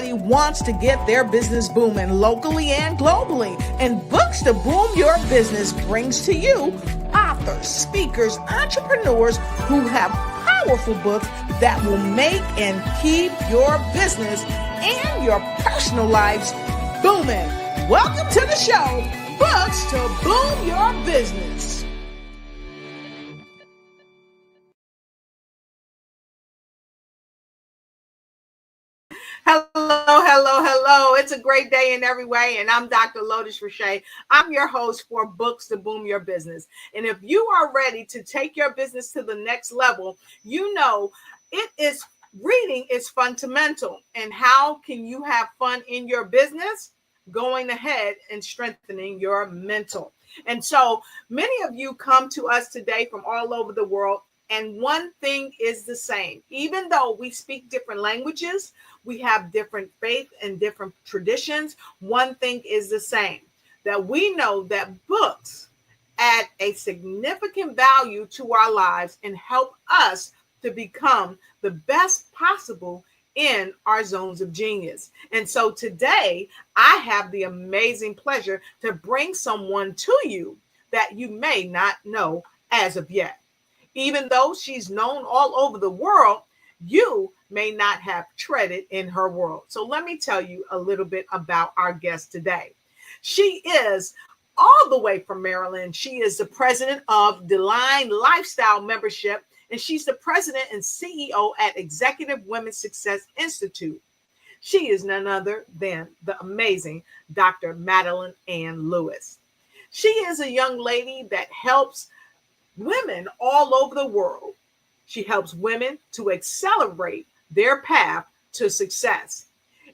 Everybody wants to get their business booming locally and globally. And Books to Boom Your Business brings to you authors, speakers, entrepreneurs who have powerful books that will make and keep your business and your personal lives booming. Welcome to the show, Books to Boom Your Business. Hello. It's a great day in every way, and I'm Dr. Lotus Rashay. I'm your host for Books to Boom Your Business. And if you are ready to take your business to the next level, you know reading is fundamental. And how can you have fun in your business? Going ahead and strengthening your mental. And so many of you come to us today from all over the world, and one thing is the same. Even though we speak different languages, we have different faith and different traditions, one thing is the same, that we know that books add a significant value to our lives and help us to become the best possible in our zones of genius. And so today, I have the amazing pleasure to bring someone to you that you may not know as of yet. Even though she's known all over the world, you may not have treaded in her world. So let me tell you a little bit about our guest today. She is all the way from Maryland. She is the president of Madeline Lifestyle Membership, and she's the president and CEO at Executive Women's Success Institute. She is none other than the amazing Dr. Madeline Lewis. She is a young lady that helps women all over the world. She helps women to accelerate their path to success.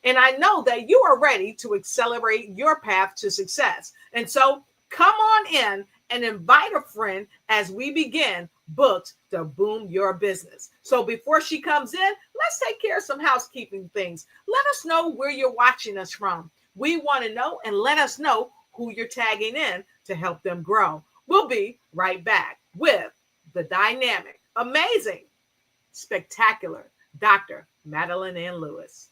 And I know that you are ready to accelerate your path to success. And so come on in and invite a friend as we begin Books to Boom Your Business. So before she comes in, let's take care of some housekeeping things. Let us know where you're watching us from. We want to know, and let us know who you're tagging in to help them grow. We'll be right back with the dynamic, amazing, spectacular Dr. Madeline Lewis.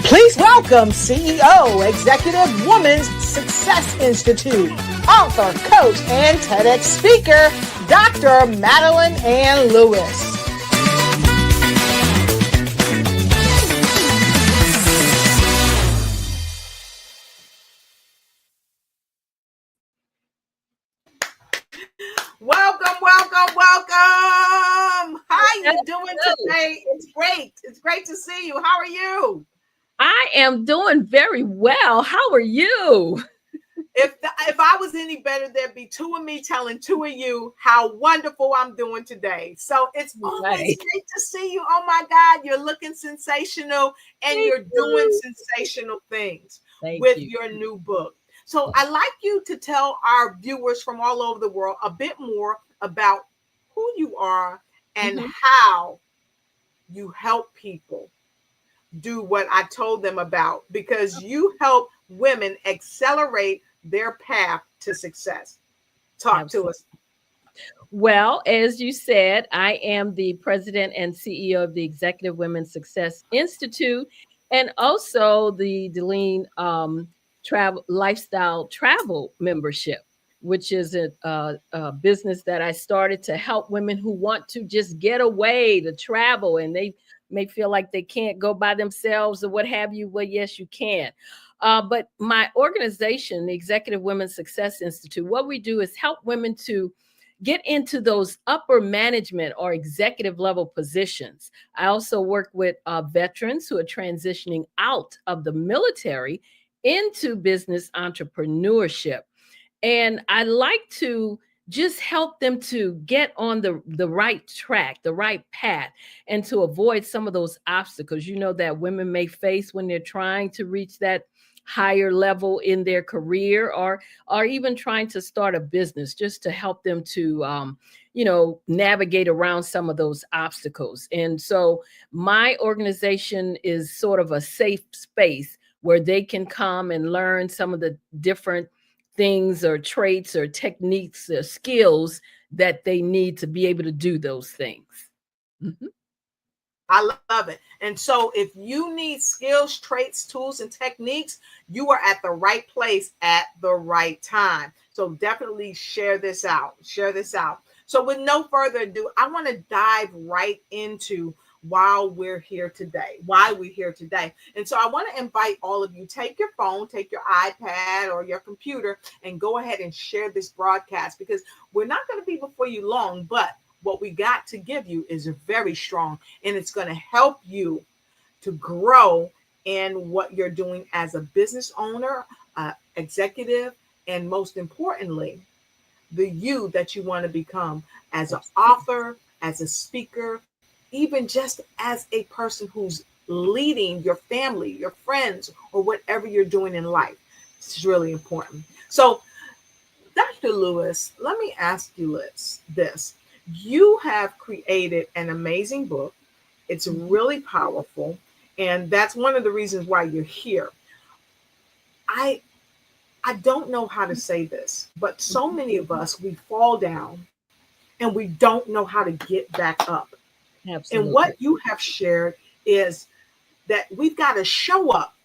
Please welcome CEO, Executive Women's Success Institute, author, coach, and TEDx speaker, Dr. Madeline Lewis. Welcome. How are you doing today? It's great to see you. How are you? I am doing very well. How are you? If I was any better, there'd be two of me telling two of you how wonderful I'm doing today. So it's always great to see you. Oh my God, you're looking sensational, and you're doing sensational things with your new book. So I'd like you to tell our viewers from all over the world a bit more about who you are and how you help people do what I told them about, because you help women accelerate their path to success. Talk to us. Well, as you said, I am the president and CEO of the Executive Women's Success Institute, and also the Madeline Lifestyle Travel Membership, which is a business that I started to help women who want to just get away to travel, and they may feel like they can't go by themselves or what have you. Well, yes, you can. But my organization, the Executive Women's Success Institute, what we do is help women to get into those upper management or executive level positions. I also work with veterans who are transitioning out of the military into business entrepreneurship. And I like to just help them to get on the right track, the right path, and to avoid some of those obstacles, that women may face when they're trying to reach that higher level in their career, or even trying to start a business, just to help them to, navigate around some of those obstacles. And so my organization is sort of a safe space where they can come and learn some of the different things or traits or techniques or skills that they need to be able to do those things. Mhm. I love it. And so if you need skills, traits, tools, and techniques, you are at the right place at the right time. So definitely share this out. Share this out. So with no further ado, I want to dive right into why we're here today. And so I want to invite all of you, take your phone, take your iPad or your computer, and go ahead and share this broadcast, because we're not going to be before you long, but what we got to give you is very strong, and it's going to help you to grow in what you're doing as a business owner, executive, and most importantly, the you that you want to become as an author, as a speaker, even just as a person who's leading your family, your friends, or whatever you're doing in life. It's really important. So, Dr. Lewis, let me ask you this. You have created an amazing book. It's Mhm. really powerful. And that's one of the reasons why you're here. I I don't know how to say this, but so Mhm. many of us, we fall down and we don't know how to get back up. And what Absolutely. you have shared is that we've got to show up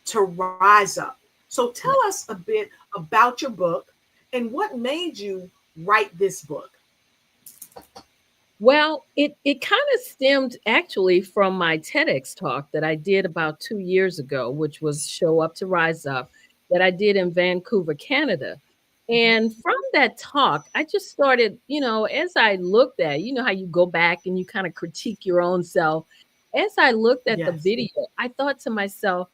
to rise up. So tell Yeah. us a bit about your book and what made you write this book. Well, it kind of stemmed actually from my TEDx talk that I did about 2 years ago, which was Show Up to Rise Up, that I did in Vancouver, Canada. And from that talk, I just started, as I looked at, how you go back and you kind of critique your own self. As I looked at the Yes. video, I thought to myself,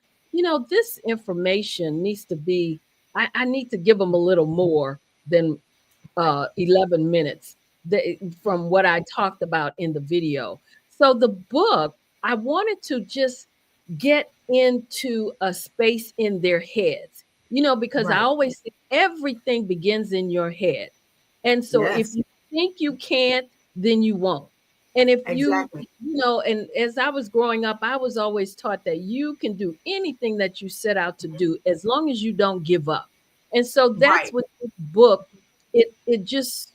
this information needs to be, I need to give them a little more than Right. 11 minutes from what I talked about in the video. So the book, I wanted to just get into a space in their heads, because I Right. always say everything begins in your head. And so if Yes. you think you can't, then you won't. And if Exactly. and as I was growing up, I was always taught that you can do anything that you set out to do as long as you don't give up. And so that's Right. what this book, it just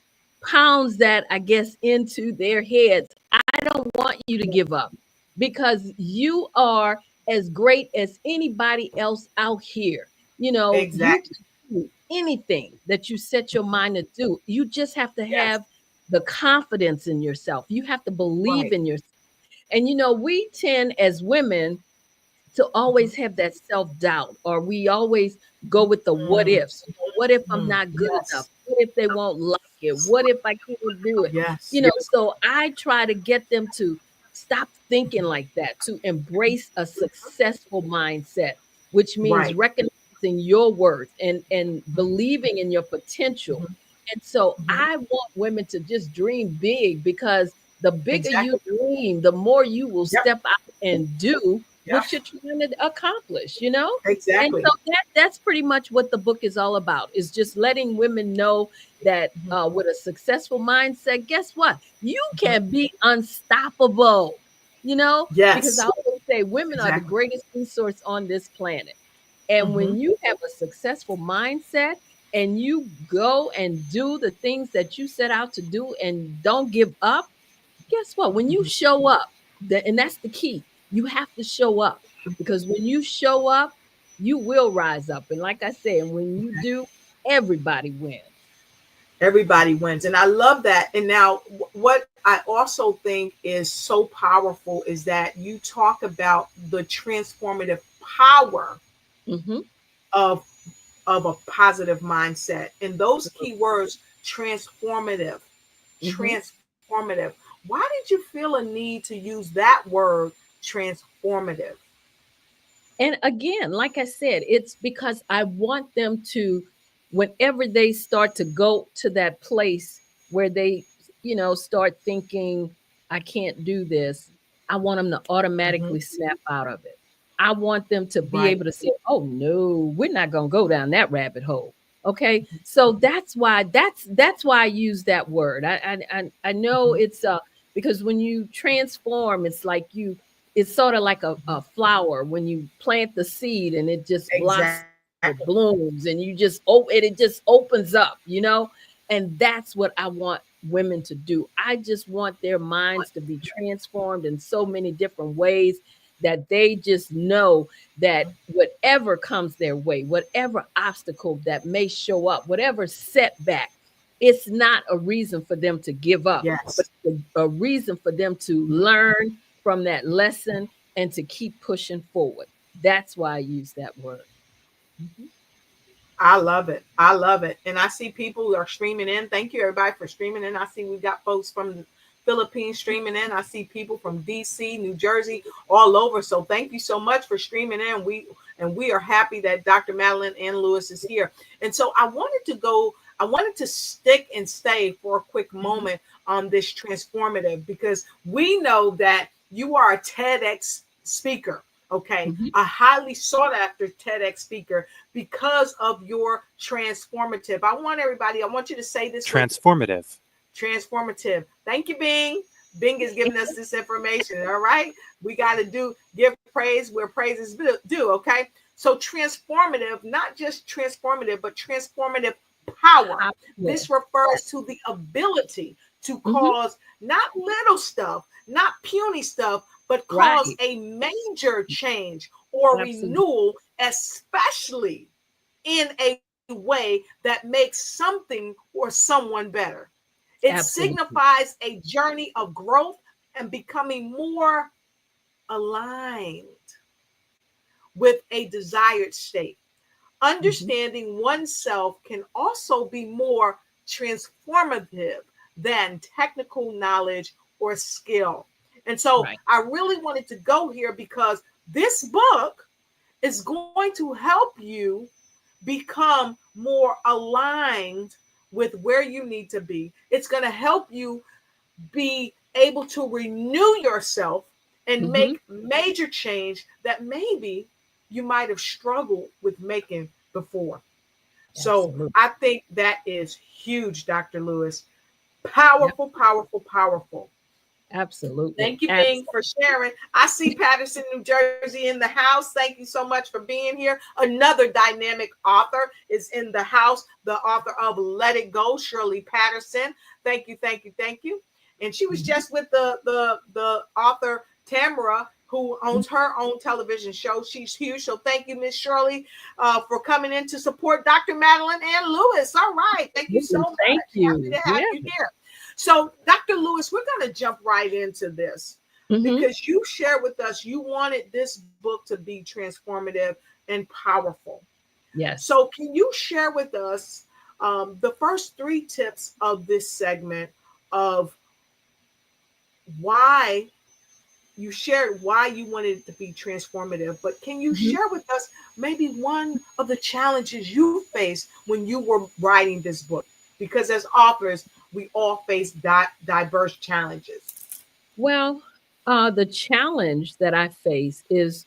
pounds that, I guess, into their heads. I don't want you to give up because you are as great as anybody else out here. You Exactly. can do anything that you set your mind to do. You just have to Yes. have the confidence in yourself. You have to believe Right. in yourself. And we tend as women to Mhm. always have that self-doubt, or we always go with the what Mm. ifs. What if I'm Mm. not good enough? Yes. What if they won't like it? What if I can't do it? Yes. So I try to get them to stop thinking like that, to embrace a successful mindset, which means Right. recognizing your worth and believing in your potential. Mhm. And so Mhm. I want women to just dream big, because the bigger you Exactly. dream, the more you will Yep. step out and do Yep. what you're trying to accomplish. And Exactly. so that's pretty much what the book is all about, is just letting women know that Mhm. with a successful mindset, guess what? You Mhm. can be unstoppable, because I Yes. always say women are the Exactly. greatest resource on this planet. And when Mhm. you have a successful mindset and you go and do the things that you set out to do and don't give up, guess what? When you Mhm. show up, and that's the key, you have to show up, because when you show up, you will rise up. And like I said, when you do, everybody wins. Everybody wins. And I love that. And now, what I also think is so powerful is that you talk about the transformative power Hmm. of of a positive mindset. And those key words, transformative, Hmm. transformative. Why did you feel a need to use that word, transformative? And again, like I said, it's because I want them to, whenever they start to go to that place where they, start thinking, I can't do this, I want them to Mhm. automatically snap out of it. I want them to be Right. able to say, oh no, we're not gonna go down that rabbit hole. Okay. So that's why I use that word. I know Mhm. it's because when you transform, it's sort of like a flower when you plant the seed and it just blossoms. Exactly. blooms, and you just it just opens up, and that's what I want women to do. I just want their minds to be transformed in so many different ways, that they just know that whatever comes their way, whatever obstacle that may show up, whatever setback, it's not a reason for them to give up, but Yes. a reason for them to learn from that lesson and to keep pushing forward. That's why I use that word. Mhm. I love it. I love it. And I see people are streaming in. Thank you, everybody, for streaming in. I see we got folks from the Philippines streaming in. I see people from DC, New Jersey, all over. So thank you so much for streaming in. We are happy that Dr. Madeline Ann Lewis is here. And so I wanted to stick and stay for a quick moment on this transformative, because we know that you are a TEDx speaker. Okay, Mhm. a highly sought after TEDx speaker because of your transformative. I want you to say this with Transformative. transformative. Thank you, Bing. Bing is giving us this information. All right. We got to give praise where praise is due. Okay. So transformative, not just transformative, but transformative power. Powerful. This refers to the ability to Mhm. cause not little stuff, not puny stuff, but cause Right. a major change or Absolutely. renewal, especially in a way that makes something or someone better. It Absolutely. signifies a journey of growth and becoming more aligned with a desired state. Mhm. Understanding oneself can also be more transformative than technical knowledge or skill. And so Right. I really wanted to go here because this book is going to help you become more aligned with where you need to be. It's going to help you be able to renew yourself and Mhm. make major change that maybe you might have struggled with making before. So Absolutely. I think that is huge, Dr. Lewis. Yep. Powerful, powerful, powerful. Absolutely. Thank you, Bing, for sharing. I see Patterson, New Jersey in the house. Thank you so much for being here. Another dynamic author is in the house, the author of Let It Go, Shirley Patterson. Thank you, thank you, thank you. And she was Mhm. just with the author Tamara, who owns her own television show. She's huge. So thank you, Miss Shirley, for coming in to support Dr. Madeline Ann Lewis. All right. Thank you so Absolutely. Thank much. Happy you. to have Yeah. you here. So, Dr. Lewis, we're going to jump right into this Mhm. because you shared with us you wanted this book to be transformative and powerful. Yes. So, can you share with us the first three tips of this segment of why you shared why you wanted it to be transformative, but can you Mhm. share with us maybe one of the challenges you faced when you were writing this book? Because as authors, we all face diverse challenges. Well, the challenge that I face is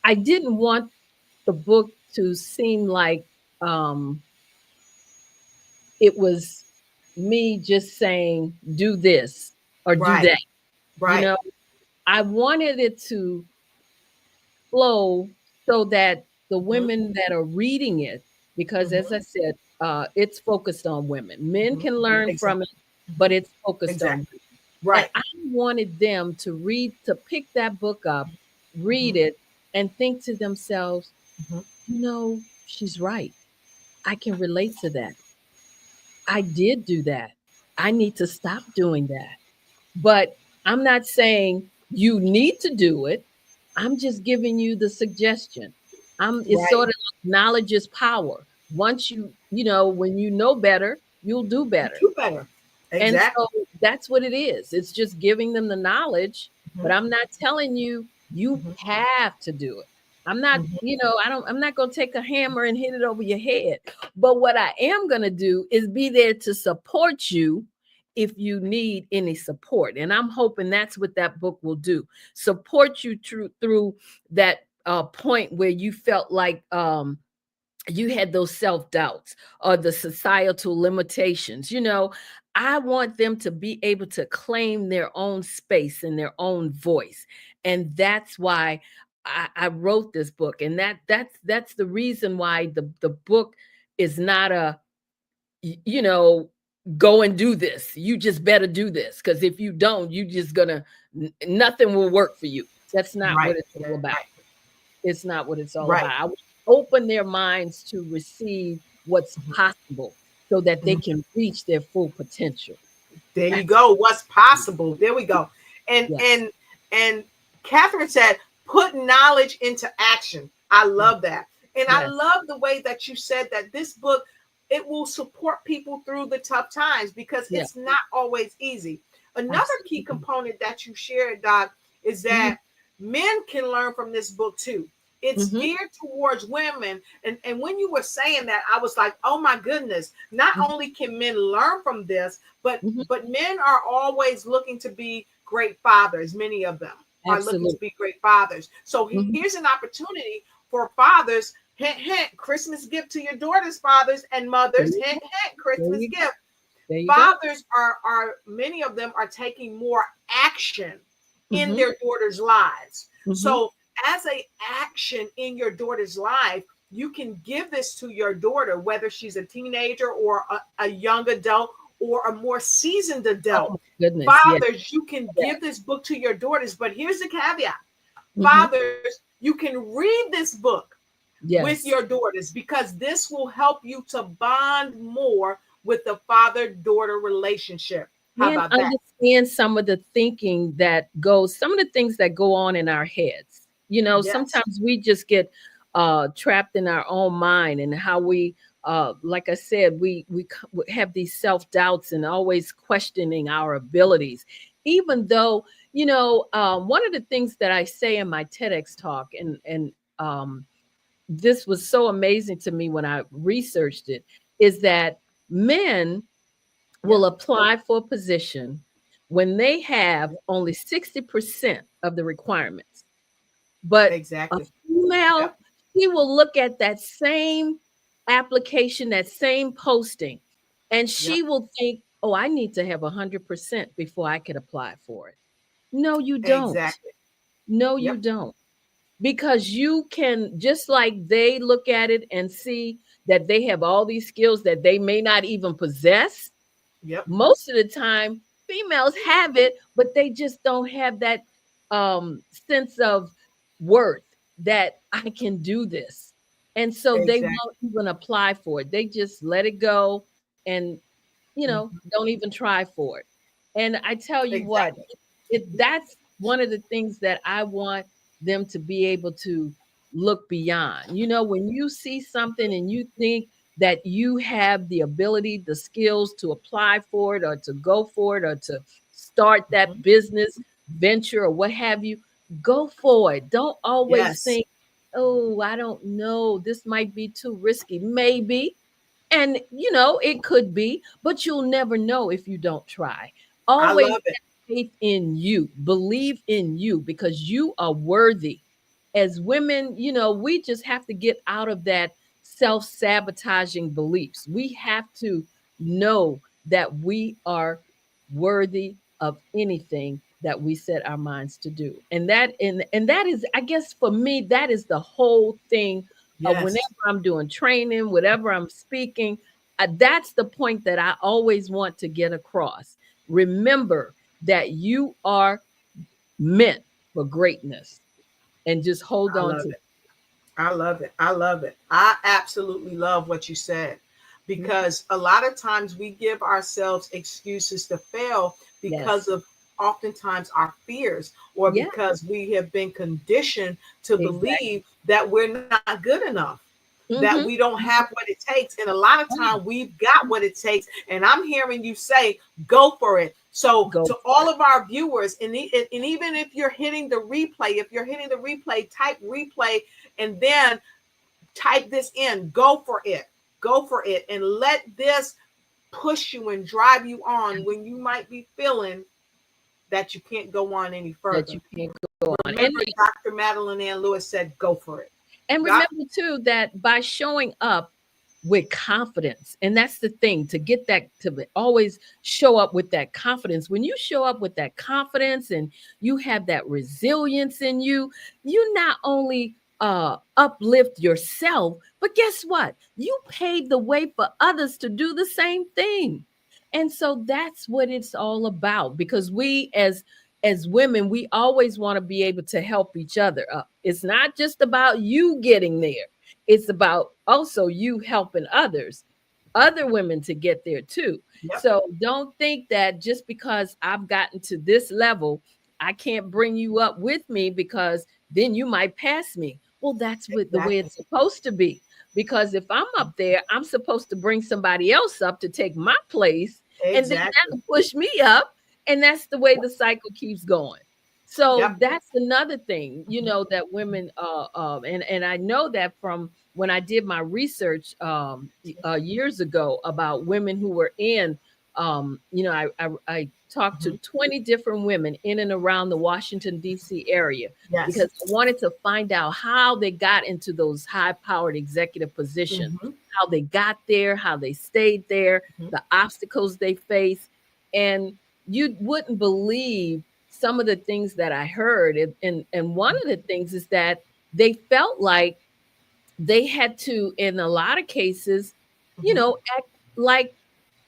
I didn't want the book to seem like um, it was me just saying, do this or do Right, that. You right. know, I wanted it to flow so that the Mhm, women that are reading it, because as I mhm, said, it's focused on women. Men mhm. can learn from it, Exactly. but Mhm. it's focused on Exactly. women. And Right. I wanted them to pick that book up, read Mhm, it, and think to themselves, mhm. she's right. I can relate to that. I did do that. I need to stop doing that. But I'm not saying you need to do it. I'm just giving you the suggestion. It's Right. sort of like knowledge is power. Once when you know better, you'll do You better. do better. And Exactly. so that's what it is. It's just giving them the knowledge, but Mhm, I'm not telling you you mhm, have to do it. I'm not, mhm. I'm not going to take a hammer and hit it over your head. But what I am going to do is be there to support you if you need any support. And I'm hoping that's what that book will do. Support you through that point where you felt like you had those self doubts or the societal limitations. I want them to be able to claim their own space and their own voice. And that's why I wrote this book, and that's the reason why the book is not a, you know, go and do this. You just better do this, because if you don't, you just gonna nothing will work for you. That's not what Right. it's all about. It's not what it's all Right. about. I would open their minds to receive what's Mhm. possible so that they Mhm. can reach their full potential. There you That's go. What's possible? There we go. And yes, and and Catherine said, put knowledge into action. I yes, love that. And I yes, love the way that you said that this book, it will support people through the tough times because yeah, it's not always easy. Another key absolutely. component that you shared, Doc, is Mhm, that men can learn from this book too. It's mhm, geared towards women. And when you were saying that, I was like, oh my goodness, not mhm, only can men learn from this, but mhm, but men are always looking to be great fathers. Many of them are looking to absolutely. be great fathers. So Mhm, here's an opportunity for fathers. Hint, hint, Christmas gift to your daughters, fathers and there mothers. you Hint, go. hint, There Christmas you go. gift. There you go. Fathers are many of them are taking more action in Mhm, their daughters' lives. mhm. So as a action in your daughter's life, you can give this to your daughter, whether she's a teenager or a young adult or a more seasoned Oh adult. my goodness. Yes, Fathers, you can yes. give this book to your daughters, but here's the caveat. Mhm. Fathers, you can read this book with Yes. your daughters because this will help you to bond more with the father-daughter relationship. How And about that? understand some of the thinking that goes, some of the things that go on in our heads. You know, Yes. sometimes we just get trapped in our own mind, and how we like I said, we have these self-doubts and always questioning our abilities. Even though, you know, one of the things that I say in my TEDx talk, and this was so amazing to me when I researched it, is that men will Yep. apply for a position when they have only 60% of the requirements. But a Exactly. female, Yep. she will look at that same application, that same posting, and Yep. she will think, oh, I need to have 100% before I could apply for it. No, you don't. Exactly. No, you Yep. don't. Because you can, just like they look at it and see that they have all these skills that they may not even possess, Yep. most of the time females have it, but they just don't have that sense of worth that I can do this, and so they Exactly. won't even apply for it. They just let it go, and Mhm. don't even try for it. And I tell you what, Exactly. that's one of the things that I want them to be able to look beyond. You know, when you see something and you think that you have the ability, the skills to apply for it, or to go for it, or to start that Mhm. business venture or what have you, go for it. Don't always Yes. think, oh, I don't know, this might be too risky. Maybe, and it could be, but you'll never know if you don't try. I Always love it. have faith in you, believe in you, because you are worthy. As women, we just have to get out of that self sabotaging beliefs. We have to know that we are worthy of anything that we set our minds to do. And that is, I guess, for me, that is the whole thing of whenever Yes. I'm doing training, whatever I'm speaking, that's the point that I always want to get across. Remember that you are meant for greatness, and just hold I on love to it. I love it. I love it. I absolutely love what you said it. because a lot of times we give ourselves excuses to fail because Yes. of oftentimes our fears or Yeah, because we have been conditioned to exactly. believe that we're not good enough, that we Mm-hmm. don't have what it takes. And a lot of time we've got what it takes. And I'm hearing you say, go for it. So Go to for all it. of our viewers, and even if you're hitting the replay, type replay and then type this in. Go for it. Go for it. And let this push you and drive you on when you might be feeling that you can't go on any That further. you can't go on. Remember, Dr. Madeline Lewis said, go for it. And Doc? remember too that by showing up, with confidence. And that's the thing, to get that, to always show up with that confidence. When you show up with that confidence and you have that resilience in you, you not only uplift yourself, but guess what? You pave the way for others to do the same thing. And so that's what it's all about, because we as women, we always want to be able to help each other up. It's not just about you getting there. It's about also you helping other women to get there too. Yep. So don't think that just because I've gotten to this level, I can't bring you up with me, because then you might pass me. Well, that's what the way Exactly. it's supposed to be. Because if I'm up there, I'm supposed to bring somebody else up to take my place, and then Exactly. that'll push me up. And that's the way Yep. the cycle keeps going. So Yep. that's another thing, Mhm. that women, and I know that from when I did my research years ago about women who were in, I talked to Mhm. 20 different women in and around the Washington, D.C. area, because Yes. I wanted to find out how they got into those high powered executive positions, Mhm. how they got there, how they stayed there, Mhm. the obstacles they faced. And you wouldn't believe some of the things that I heard. And one of the things is that they felt like they had to, in a lot of cases, Mhm. act like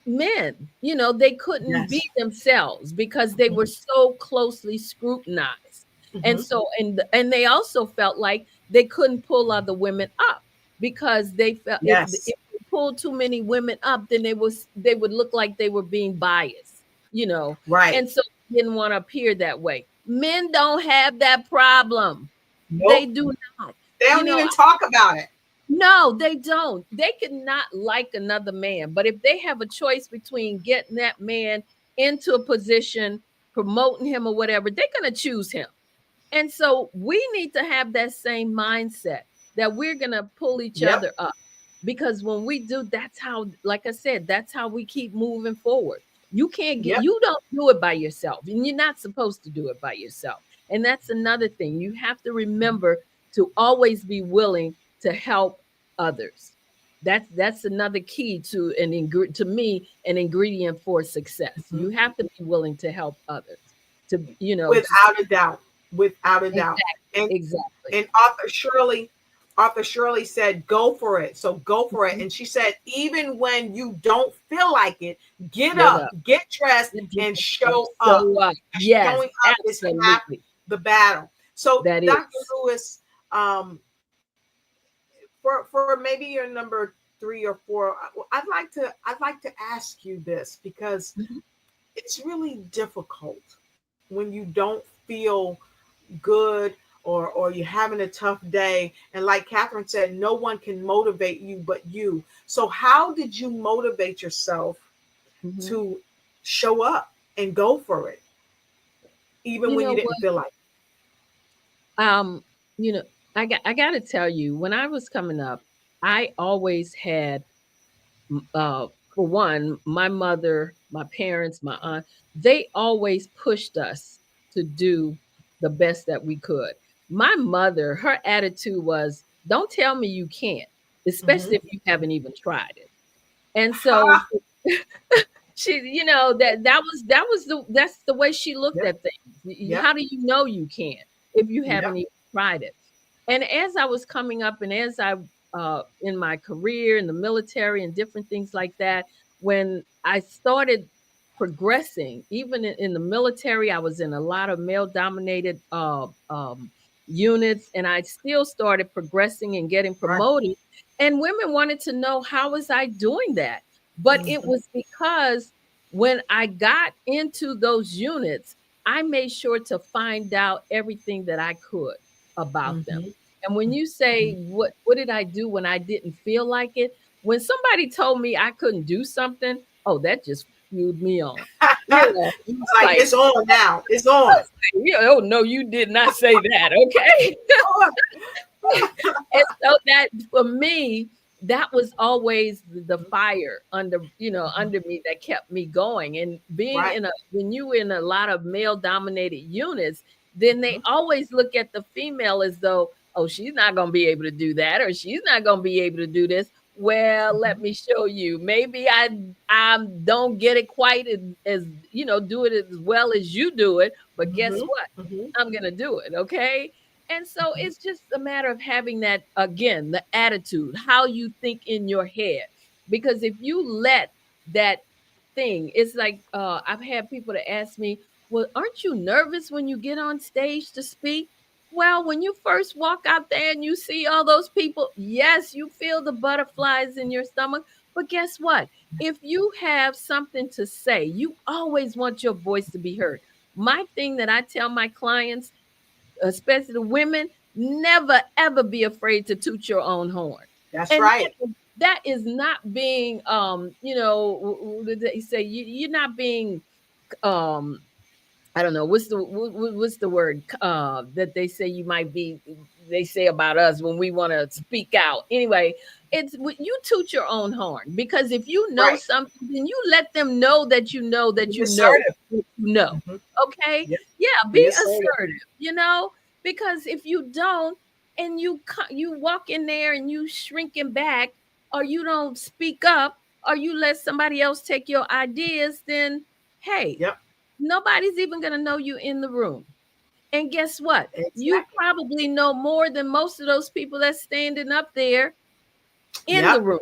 men. They couldn't be Yes. themselves because they were Mhm. so closely scrutinized. And Mhm. so, and they also felt like they couldn't pull other women up, because they felt if Yes. they pulled too many women up, then they would look like they were being biased. Right. And so they didn't want to appear that way. Men don't have that problem. They Nope. do not. They You don't know, even talk about it. no, they don't. They cannot like another man. But if they have a choice between getting that man into a position, promoting him or whatever, they're going to choose him. And so we need to have that same mindset that we're going to pull each Yep. other up. Because when we do, that's how, like I said, that's how we keep moving forward. Yep. You don't do it by yourself, and you're not supposed to do it by yourself. And that's another thing. You have to remember to always be willing to help others. That's another key to to me, an ingredient for success. Mhm. You have to be willing to help others. To Without a doubt. Without a doubt. exactly, And exactly. and Author Shirley said, "Go for it." So go for it. Mhm. And she said, even when you don't feel like it, get Get up, up. get dressed, Get and dressed and show up. show up. Yes, Showing up is half absolutely. the battle. So, That Dr. is. Lewis, um, for maybe your number 3 or 4, I'd like to ask you this, because Mhm. it's really difficult when you don't feel good, or you're having a tough day. And like Catherine said, no one can motivate you but you. So how did you motivate yourself Mhm. to show up and go for it, even You when you know didn't what? feel like Um, you know, I got to tell you, when I was coming up, I always had, for one, my mother, my parents, my aunt, they always pushed us to do the best that we could. My mother, her attitude was, "Don't tell me you can't, it? especially Hmm. if you haven't even tried it." And so Ha! she, that's the way she looked Yep. at things. Yep. How do you know you can't if you haven't Yep. even tried it? And as I was coming up, and as I in my career in the military and different things like that, when I started progressing, even in the military, I was in a lot of male dominated units, and I still started progressing and getting Right. promoted. And women wanted to know, how was I doing that? But it Hmm. was because when I got into those units, I made sure to find out everything that I could about them. Hmm. And when you say, what did I do when I didn't feel like it? When somebody told me I couldn't do something, oh, that just fueled me on. It was Like, like, it's on now. It's on. oh no, you did not say that, okay? And so that, for me, that was always the fire under me that kept me going. And being Right. in a when you were in a lot of male dominated units, then they always look at the female as though, oh, she's not going to be able to do that, or she's not going to be able to do this. Well, let me show you. Maybe I don't get it quite as do it as well as you do it, but guess Mm-hmm. what? Mm-hmm. I'm gonna do it, okay? And so it's just a matter of having that again, the attitude, how you think in your head. Because if you let that thing, it's like I've had people to ask me, well, aren't you nervous when you get on stage to speak? Well, when you first walk out there and you see all those people, yes, you feel the butterflies in your stomach. But guess what? If you have something to say, you always want your voice to be heard. My thing that I tell my clients, especially the women, never ever be afraid to toot your own horn. That's And right. that is not being, what did they say? You're not being um I don't know what's the word that they say you might be. They say about us when we want to speak out. Anyway, you toot your own horn because if you know Right. something, then you let them know that you know that Be you know assertive. what you know. Mm-hmm. Okay, Yep. yeah, Be be assertive. assertive. Because if you don't and you walk in there and you shrinking back or you don't speak up or you let somebody else take your ideas, then hey, Yep. nobody's even going to know you in the room. And guess what? You Exactly. probably know more than most of those people that's standing up there in the Yep. room,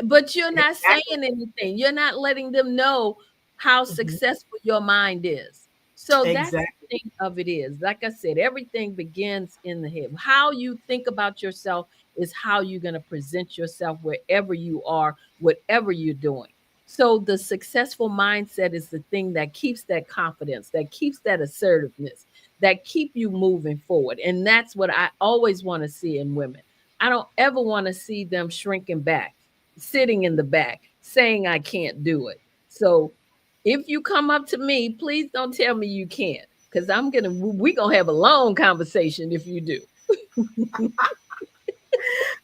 but you're not saying Exactly. anything. You're not letting them know how Mm-hmm. successful your mind is. So that's Exactly. the thing of it is. Like I said, everything begins in the head. How you think about yourself is how you're going to present yourself wherever you are, whatever you're doing. So the successful mindset is the thing that keeps that confidence, that keeps that assertiveness, that keep you moving forward. And that's what I always want to see in women. I don't ever want to see them shrinking back, sitting in the back, saying I can't do it. So if you come up to me, please don't tell me you can't, because we're gonna have a long conversation if you do.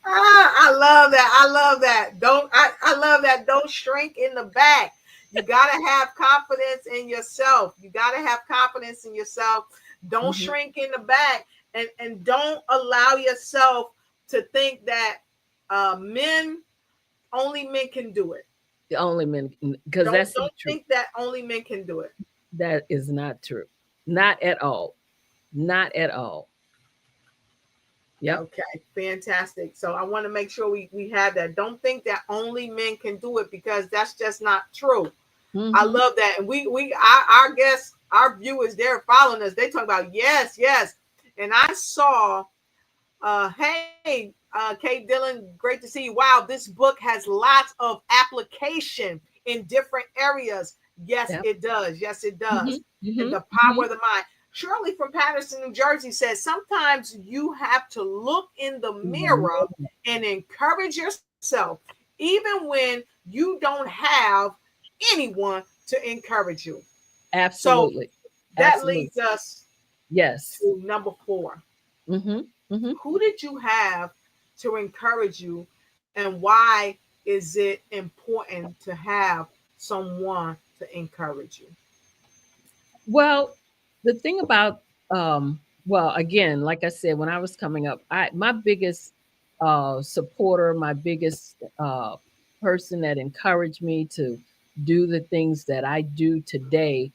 Ah, I love that. I love that. I love that. Don't shrink in the back. You gotta have confidence in yourself. You gotta have confidence in yourself. Don't Mhm. shrink in the back, and don't allow yourself to think that men only men can do it. The only men, because Don't that's not don't true. think that only men can do it. That is not true. Not at all. Not at all. Yep. Okay, fantastic. So I want to make sure we have that. Don't think that only men can do it because that's just not true. I Hmm. love that. And our guests, our viewers, they're following us. They talk about yes, yes. And I saw, hey, Kate Dillon, great to see you. Wow, this book has lots of application in different areas. Yes, Yep. it does. Yes, it does. Hmm. And Hmm. the Hmm. power of the mind. Shirley from Patterson, New Jersey says sometimes you have to look in the mirror and encourage yourself, even when you don't have anyone to encourage you. So Absolutely. that Absolutely. leads us Yes. to number four. Hmm. Hmm. Who did you have to encourage you, and why is it important to have someone to encourage you? Well, the thing about well, again, like I said, when I was coming up, I my biggest supporter, my biggest person that encouraged me to do the things that I do today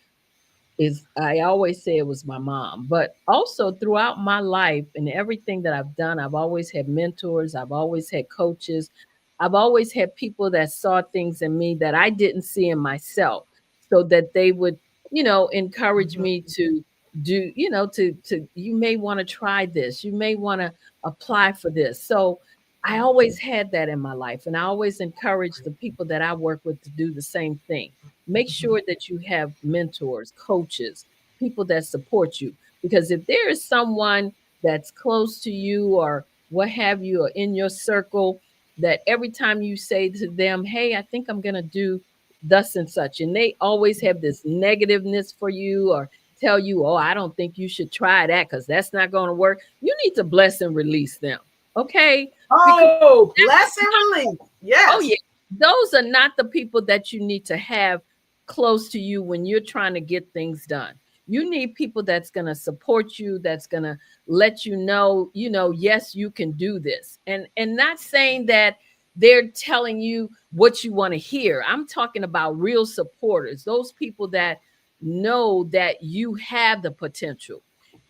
is I always say it was my mom. But also throughout my life and everything that I've done, I've always had mentors, I've always had coaches, I've always had people that saw things in me that I didn't see in myself, so that they would, encourage Mhm. me to do, to you may want to try this, you may want to apply for this. So I always had that in my life, and I always encourage the people that I work with to do the same thing. Make Mhm. sure that you have mentors, coaches, people that support you. Because if there is someone that's close to you or what have you, or in your circle, that every time you say to them, hey, I think I'm going to do thus and such, and they always have this negativeness for you or tell you, oh, I don't think you should try that because that's not going to work, you need to bless and release them. Okay? Because Oh, that's bless and relief. Oh Yes. yeah, those are not the people that you need to have close to you when you're trying to get things done. You need people that's going to support you, that's going to let you know, yes, you can do this. And not saying that they're telling you what you want to hear. I'm talking about real supporters, those people that know that you have the potential.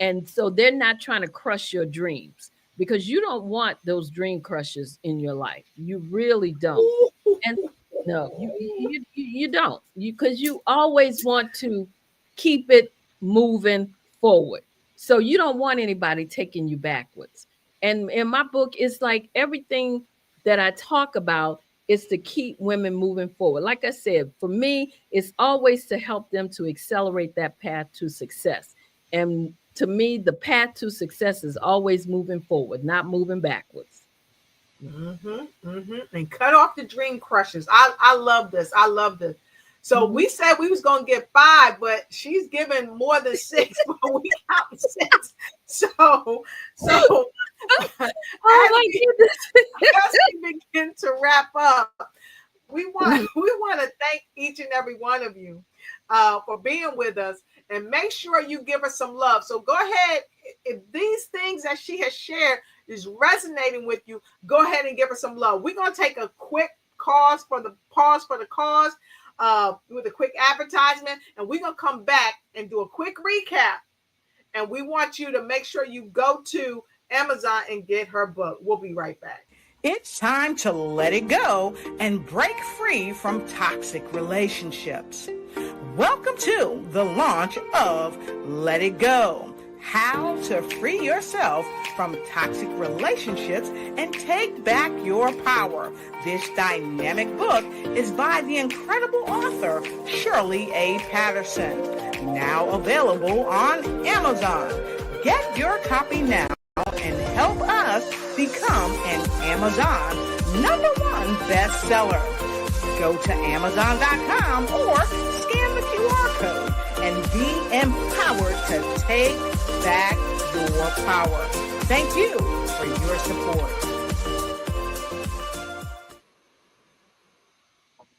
And so they're not trying to crush your dreams, because you don't want those dream crushers in your life. You really don't. And no, you don't. Because you always want to keep it moving forward. So you don't want anybody taking you backwards. And in my book, it's like everything that I talk about is to keep women moving forward. Like I said, for me, it's always to help them to accelerate that path to success. And to me, the path to success is always moving forward, not moving backwards. And cut off the dream crushers. I love this. I love this. So Mhm. we said we was gonna get 5, but she's given more than 6, but we count 6. So Oh as my we goodness. as we begin to wrap up, we want Mhm. we want to thank each and every one of you for being with us, and make sure you give us some love. So go ahead, if these things that she has shared is resonating with you, go ahead and give her some love. We're gonna take a quick pause for the cause with a quick advertisement, and we're gonna come back and do a quick recap. And we want you to make sure you go to Amazon and get her book. We'll be right back. It's time to let it go and break free from toxic relationships. Welcome to the launch of Let It Go. How to free yourself from toxic relationships and take back your power. This dynamic book is by the incredible author Shirley A. Patterson. Now available on Amazon. Get your copy now and help us become an Amazon #1 bestseller. Go to Amazon.com or scan the QR code and be empowered to take back your power. Thank you for your support.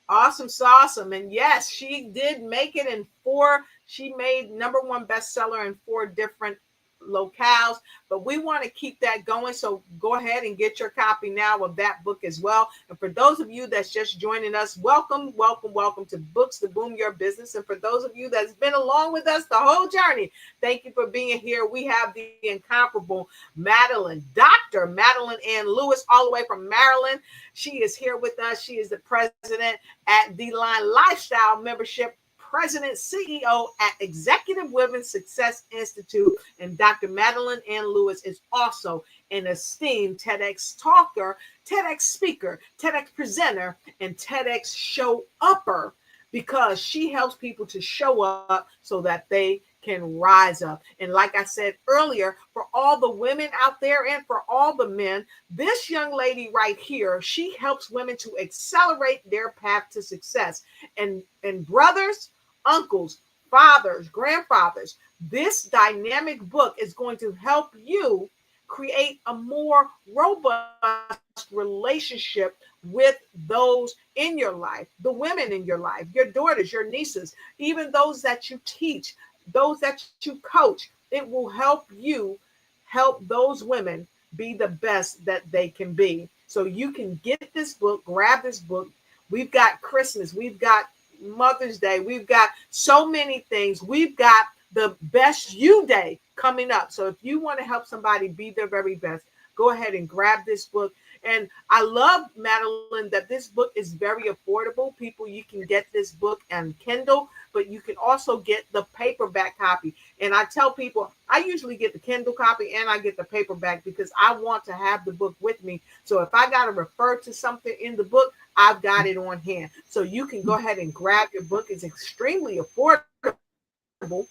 Awesome, awesome. And yes, she did make it in 4. She made #1 bestseller in 4 different locales, but we want to keep that going. So go ahead and get your copy now of that book as well. And for those of you that's just joining us, welcome, welcome, welcome to Books to Boom Your Business. And for those of you that's been along with us the whole journey, thank you for being here. We have the incomparable Dr. Madeline Lewis, all the way from Maryland. She is here with us. She is the president at The Line Lifestyle Membership, President, CEO at Executive Women's Success Institute. And Dr. Madeline Lewis is also an esteemed TEDx talker, TEDx speaker, TEDx presenter, and TEDx show upper, because she helps people to show up so that they can rise up. And like I said earlier, for all the women out there and for all the men, this young lady right here, she helps women to accelerate their path to success. And brothers, uncles, fathers, grandfathers, this dynamic book is going to help you create a more robust relationship with those in your life, the women in your life, your daughters, your nieces, even those that you teach, those that you coach. It will help you help those women be the best that they can be. So you can get this book, grab this book. We've got Christmas, we've got Mother's Day, we've got so many things. We've got the Best You Day coming up. So if you want to help somebody be their very best, go ahead and grab this book. And I love, Madeline, that this book is very affordable. People, you can get this book on Kindle, but you can also get the paperback copy. And I tell people, I usually get the Kindle copy and I get the paperback because I want to have the book with me. So if I got to refer to something in the book, I've got it on hand. So you can go ahead and grab your book. It's extremely affordable.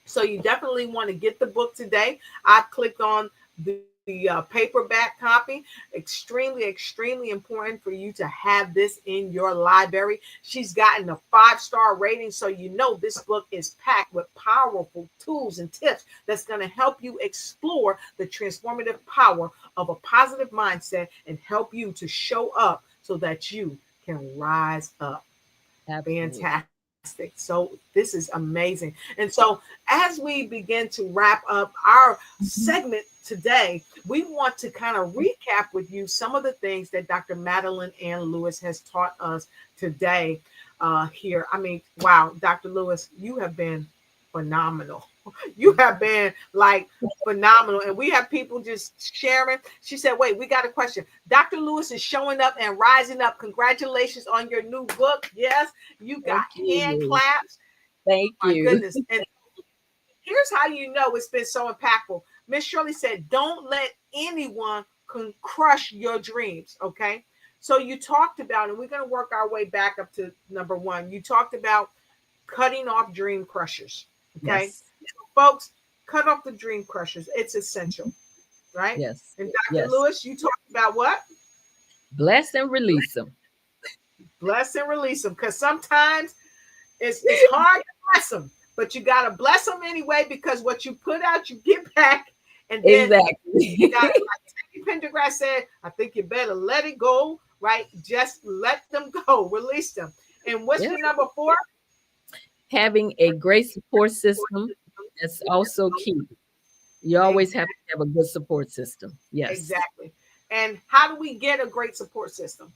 So you definitely want to get the book today. I've clicked on the paperback copy. Extremely, extremely important for you to have this in your library. She's gotten a 5-star rating, so you know this book is packed with powerful tools and tips that's going to help you explore the transformative power of a positive mindset and help you to show up so that you can rise up. Absolutely. Fantastic. So this is amazing. And so as we begin to wrap up our segment today we want to kind of recap with you some of the things that Dr. Madeline Ann Lewis has taught us today here. I mean, wow, Dr. Lewis, you have been phenomenal. You have been like phenomenal. And we have people just sharing. She said, wait, we got a question. Dr. Lewis is showing up and rising up. Congratulations on your new book. Yes, you got Thank hand you. claps. Thank My you. goodness. And here's how you know it's been so impactful. Miss Shirley said, don't let anyone crush your dreams. Okay. So you talked about, and we're going to work our way back up to number one. You talked about cutting off dream crushers. Okay. Yes. Folks, cut off the dream crushers. It's essential. Right. Yes. And Dr. Yes. Lewis, you talked about what? Bless and release them. Bless and release them. Because sometimes it's hard to bless them, but you got to bless them anyway, because what you put out, you get back. And then you Exactly. got, like Teddy Pendergrass said, I think you better let it go, right? Just let them go, release them. And what's Yeah. your number four? Having a great support system, that's also key. You always have to have a good support system. Yes. Exactly. And how do we get a great support system?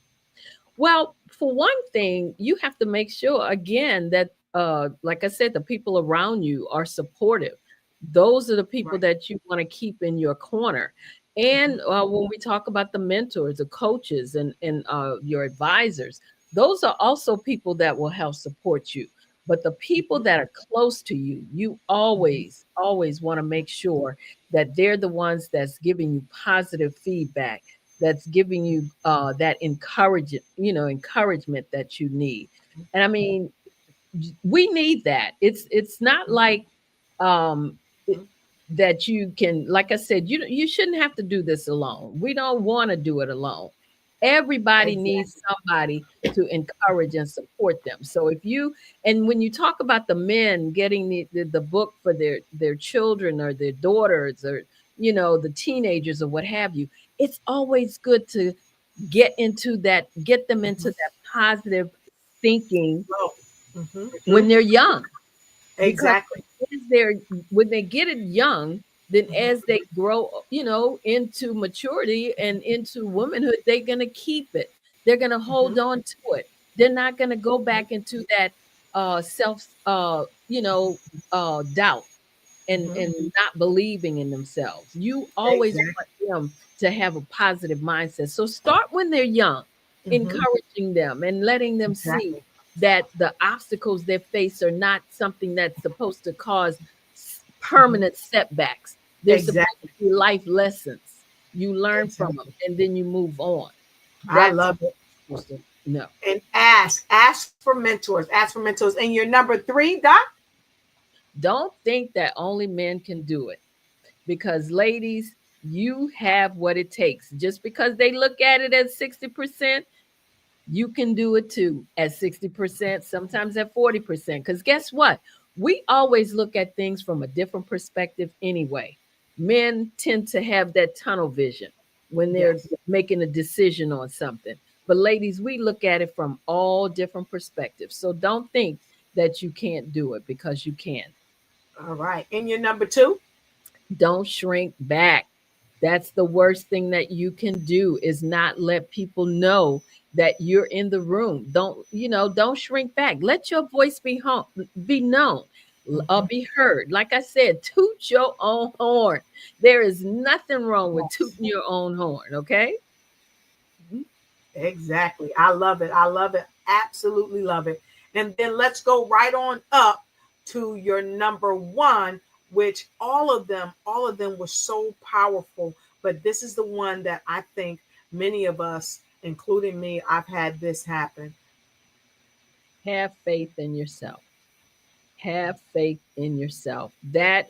Well, for one thing, you have to make sure again that like I said, the people around you are supportive. Those are the people Right. that you want to keep in your corner. Mhm. And when we talk about the mentors, the coaches, and your advisors, those are also people that will help support you. But the people that are close to you, you Mhm. always want to make sure that they're the ones that's giving you positive feedback, that's giving you that encouragement that you need. And I mean, we need that. It's not like um it- Mhm. that you can, like I said, you shouldn't have to do this alone. We don't want to do it alone. Everybody needs Exactly. somebody to encourage and support them. So if you, and when you talk about the men getting the book for their children or their daughters, or the teenagers or what have you, it's always good to get them into Mhm. that positive thinking Flow. Mhm. when they're young, because Exactly. as they're when they get it young, then Mhm. as they grow, into maturity and into womanhood, they're gonna keep it. They're gonna Mhm. hold on to it. They're not gonna go back into that self doubt and Mhm. not believing in themselves. You always Exactly. want them to have a positive mindset. So start when they're young, Mhm. encouraging them and letting them see Exactly. that the obstacles they face are not something that's supposed to cause Mhm. permanent setbacks. They're supposed Exactly. to be life lessons. You learn from them Exactly. and then you move on. I That's love what it. you're supposed to know. And ask for mentors. Ask for mentors. And your number three, Doc? Don't think that only men can do it, because ladies, you have what it takes. Just because they look at it as 60%, you can do it too at 60%, sometimes at 40%. Because guess what? We always look at things from a different perspective anyway. Men tend to have that tunnel vision when they're Yes. making a decision on something. But ladies, we look at it from all different perspectives. So don't think that you can't do it, because you can. All right. And your number two? Don't shrink back. That's the worst thing that you can do, is not let people know that you're in the room. Don't shrink back. Let your voice be known, Mhm. be heard. Like I said, toot your own horn. There is nothing wrong with Yes. tooting your own horn, okay? Mhm. Exactly. I love it. I love it. Absolutely love it. And then let's go right on up to your number one, which all of them were so powerful. But this is the one that I think many of us, including me, I've had this happen. Have faith in yourself. Have faith in yourself. That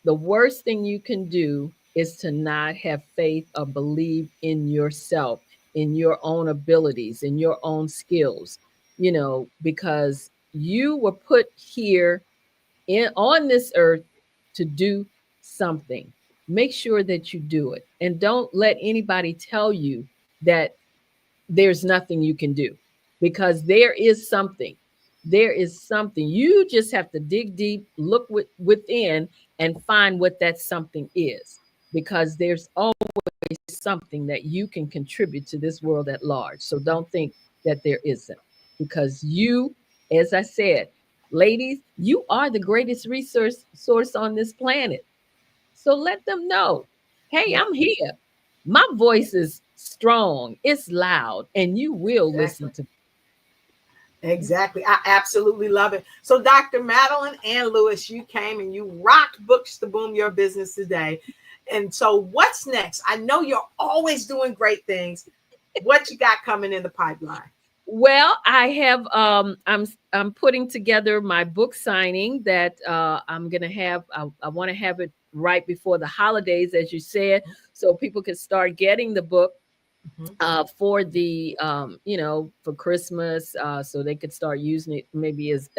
the worst thing you can do is to not have faith or believe in yourself, in your own abilities, in your own skills, because you were put here on this earth to do something. Make sure that you do it, and don't let anybody tell you that there's nothing you can do, because there is something. There is something. You just have to dig deep, look within, and find what that something is. because there's always something that you can contribute to this world at large. So don't think that there isn't, because you, as I said, ladies, you are the greatest resource source on this planet. So let them know, hey, Yeah, I'm here. My voice is strong, it's loud, and you will listen exactly. to me. Exactly. I absolutely love it. So, Dr. Madeline Ann Lewis, you came and you rocked Books to Boom Your Business today. And so, what's next? I know you're always doing great things. What you got coming in the pipeline? Well, I have I'm putting together my book signing that I'm gonna have. I want to have it right before the holidays, as you said, so people can start getting the book Mhm. for the for Christmas, so they could start using it maybe as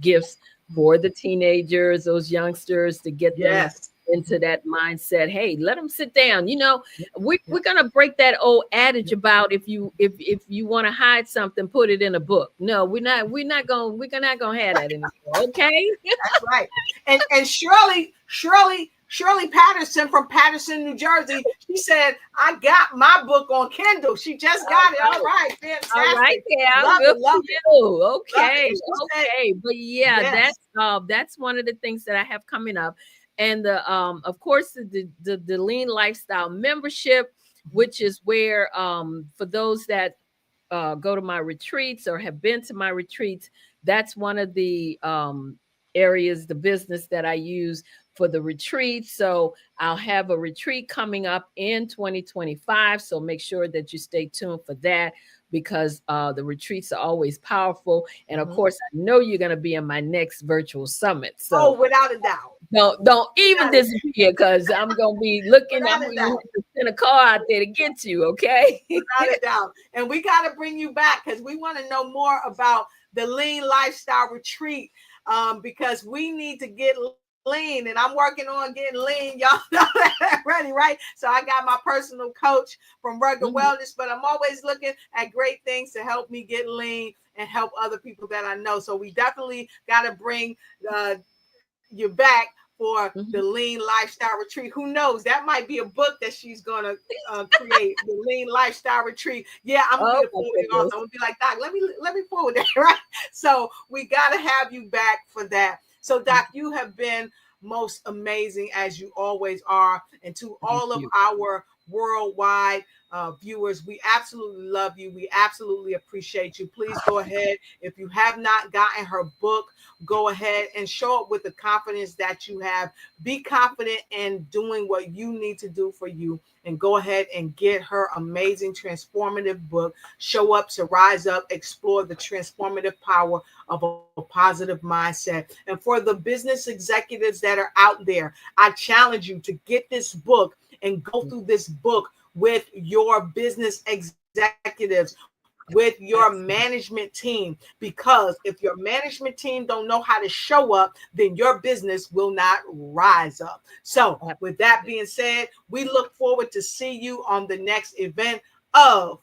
gifts for the teenagers, those youngsters, to get them Yes. into that mindset. Hey, let them sit down. Yeah. We're gonna break that old adage about if you want to hide something, put it in a book. No, we're not gonna have that anymore. Okay. That's right. And Shirley Patterson from Patterson, New Jersey, she said, I got my book on Kindle. She just got it. All right. All right, Fantastic. yeah, Love good it. for Love it. you. Love it. Okay, And she said, okay. But yeah, yes. that's one of the things that I have coming up. And the of course the lean lifestyle membership, which is where for those that go to my retreats or have been to my retreats, that's one of the areas, the business that I use for the retreat. So I'll have a retreat coming up in 2025. So make sure that you stay tuned for that, because the retreats are always powerful. And of Mhm. course, I know you're going to be in my next virtual summit. Oh, So without a doubt. don't even Without a, disappear, because I'm going to be looking. I'm without a going to doubt. have to send a car out there to get you. Okay. Without a doubt. And we got to bring you back because we want to know more about the lean lifestyle retreat, because we need to get lean, and I'm working on getting lean. Y'all know that already, right? So I got my personal coach from Rugged Mhm. Wellness, but I'm always looking at great things to help me get lean and help other people that I know. So we definitely got to bring you back for the Mhm. lean lifestyle retreat. Who knows? That might be a book that she's gonna create. The lean lifestyle retreat. Yeah, I'm gonna be Oh a my forwarding author. goodness. I'm gonna be like, Doc, let me forward that, right? So we gotta have you back for that. So Doc, you have been most amazing as you always are, and to Thank all of you. our worldwide viewers, we absolutely love you. We absolutely appreciate you. Please go ahead, if you have not gotten her book, go ahead and show up with the confidence that you have. Be confident in doing what you need to do for you, and go ahead and get her amazing transformative book, Show Up to Rise Up, Explore the Transformative Power of a Positive Mindset. And for the business executives that are out there, I challenge you to get this book and go through this book with your business executives, with your Excellent. management team, because if your management team don't know how to show up, then your business will not rise up. So with that Absolutely. being said, we look forward to see you on the next event of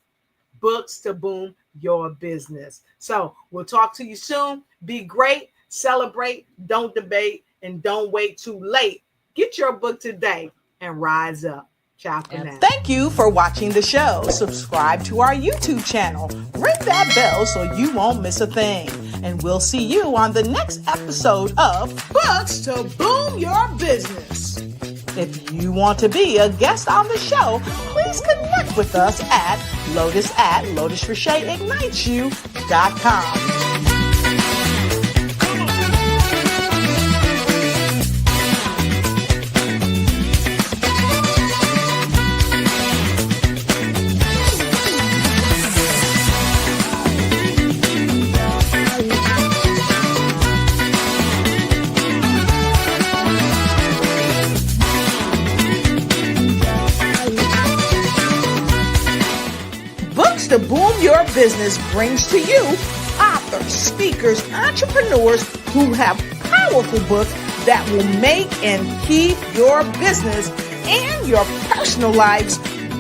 Books to Boom Your Business. So we'll talk to you soon. Be great, celebrate, don't debate, and don't wait too late. Get your book today and rise up. Ciao for now. Absolutely. Thank you for watching the show. Subscribe to our YouTube channel. Ring that bell so you won't miss a thing. And we'll see you on the next episode of Books to Boom Your Business. If you want to be a guest on the show, please connect with us at lotus@lotusrichetiguitesyou.com. Books to Boom Your Business brings to you authors, speakers, entrepreneurs who have powerful books that will make and keep your business and your personal lives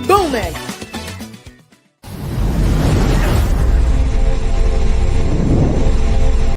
booming.